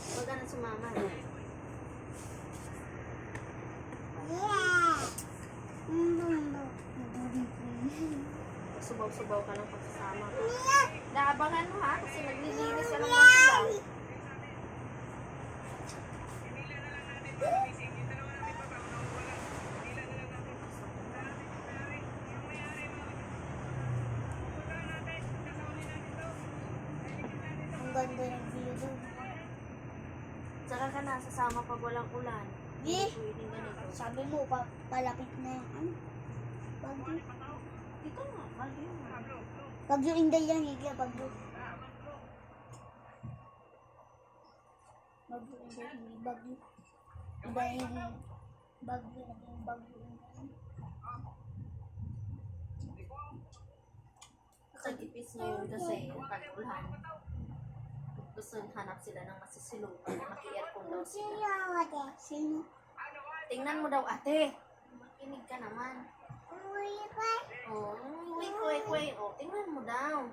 Huwag ka na sumama. Subaw-subaw ka ng pagsasama ko. Naabangan mo ha, kasi naglilinis ka ng mga subaw. Ang ganda ng view doon. Tsaka ka na, sasama pag walang ulan. Eh, Pwedeng ganito. sabi mo, palapit na yung ano? Bagyo. Dito nga, bagyo. Bagyo Inday yan, Higla, bagyo. Bagyo Inday, hindi bagyo. Iba yung bagyo, naging bagyo Inday. Nakagipis ngayon kasi tag-ulan. Gusto hanap sila ng masisilupan. Maki-aircon daw sila. Sino? Tingnan mo daw ate. Makinig ka naman. Oh, wait. Oh, tingnan mo daw.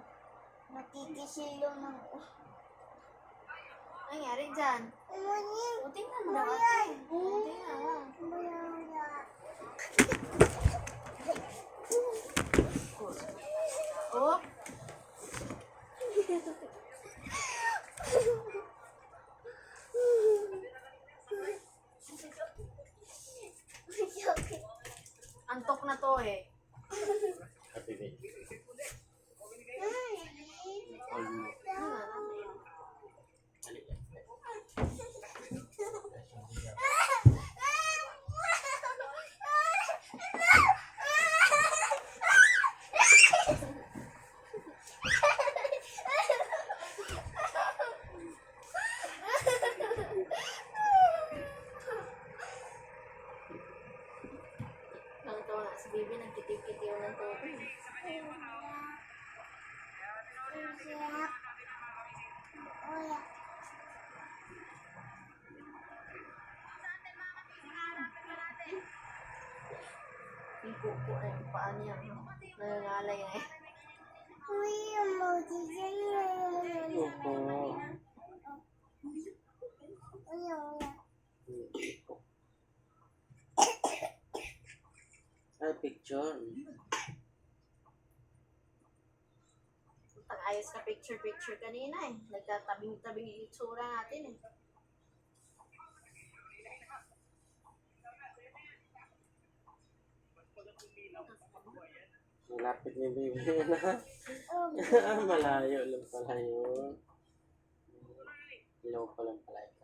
Nakikisil yun ng... Ano nangyari dyan? Oh, tingnan mo daw ate. Oh, tingnan mo. Oh. Antok na to eh. Happy birthday. Nangtawa nga si Bibi, nagkitiw-kitiw ng tubig. Yung kuko na yung paa niya. Nangangalay na eh. Opo. Ay, picture. Ang ayos ka picture-picture kanina eh. Nagtatabing-tabing yung itsura natin eh. Malapit ni baby na. Malayo lang pala yun. Ilaw pa lang pala ito.